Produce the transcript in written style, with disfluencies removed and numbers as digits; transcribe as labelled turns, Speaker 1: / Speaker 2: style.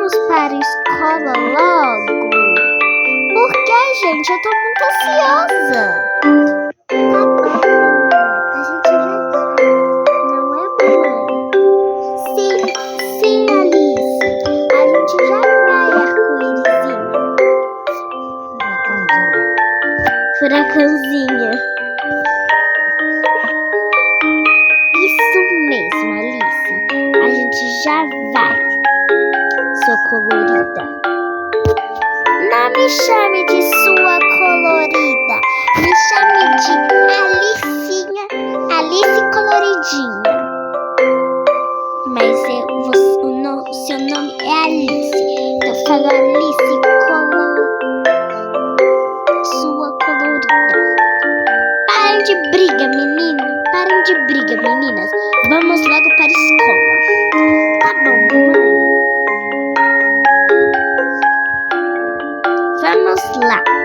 Speaker 1: Vamos para a escola logo. Por que, gente? Eu tô muito ansiosa. Tá bom, a gente já vai. Não é, mamãe? Sim, Alice. A gente já vai, arco-írisinha. Furacãozinha. Isso mesmo, Alice. A gente já vai. Sua colorida. Não me chame de sua colorida. Me chame de Alicinha. Alice coloridinha. Mas o seu nome é Alice. Eu falo Alice sua colorida. Parem de briga, menino. Parem de briga, meninas. Vamos logo para a escola. Tá bom, mamãe. Vamos lá.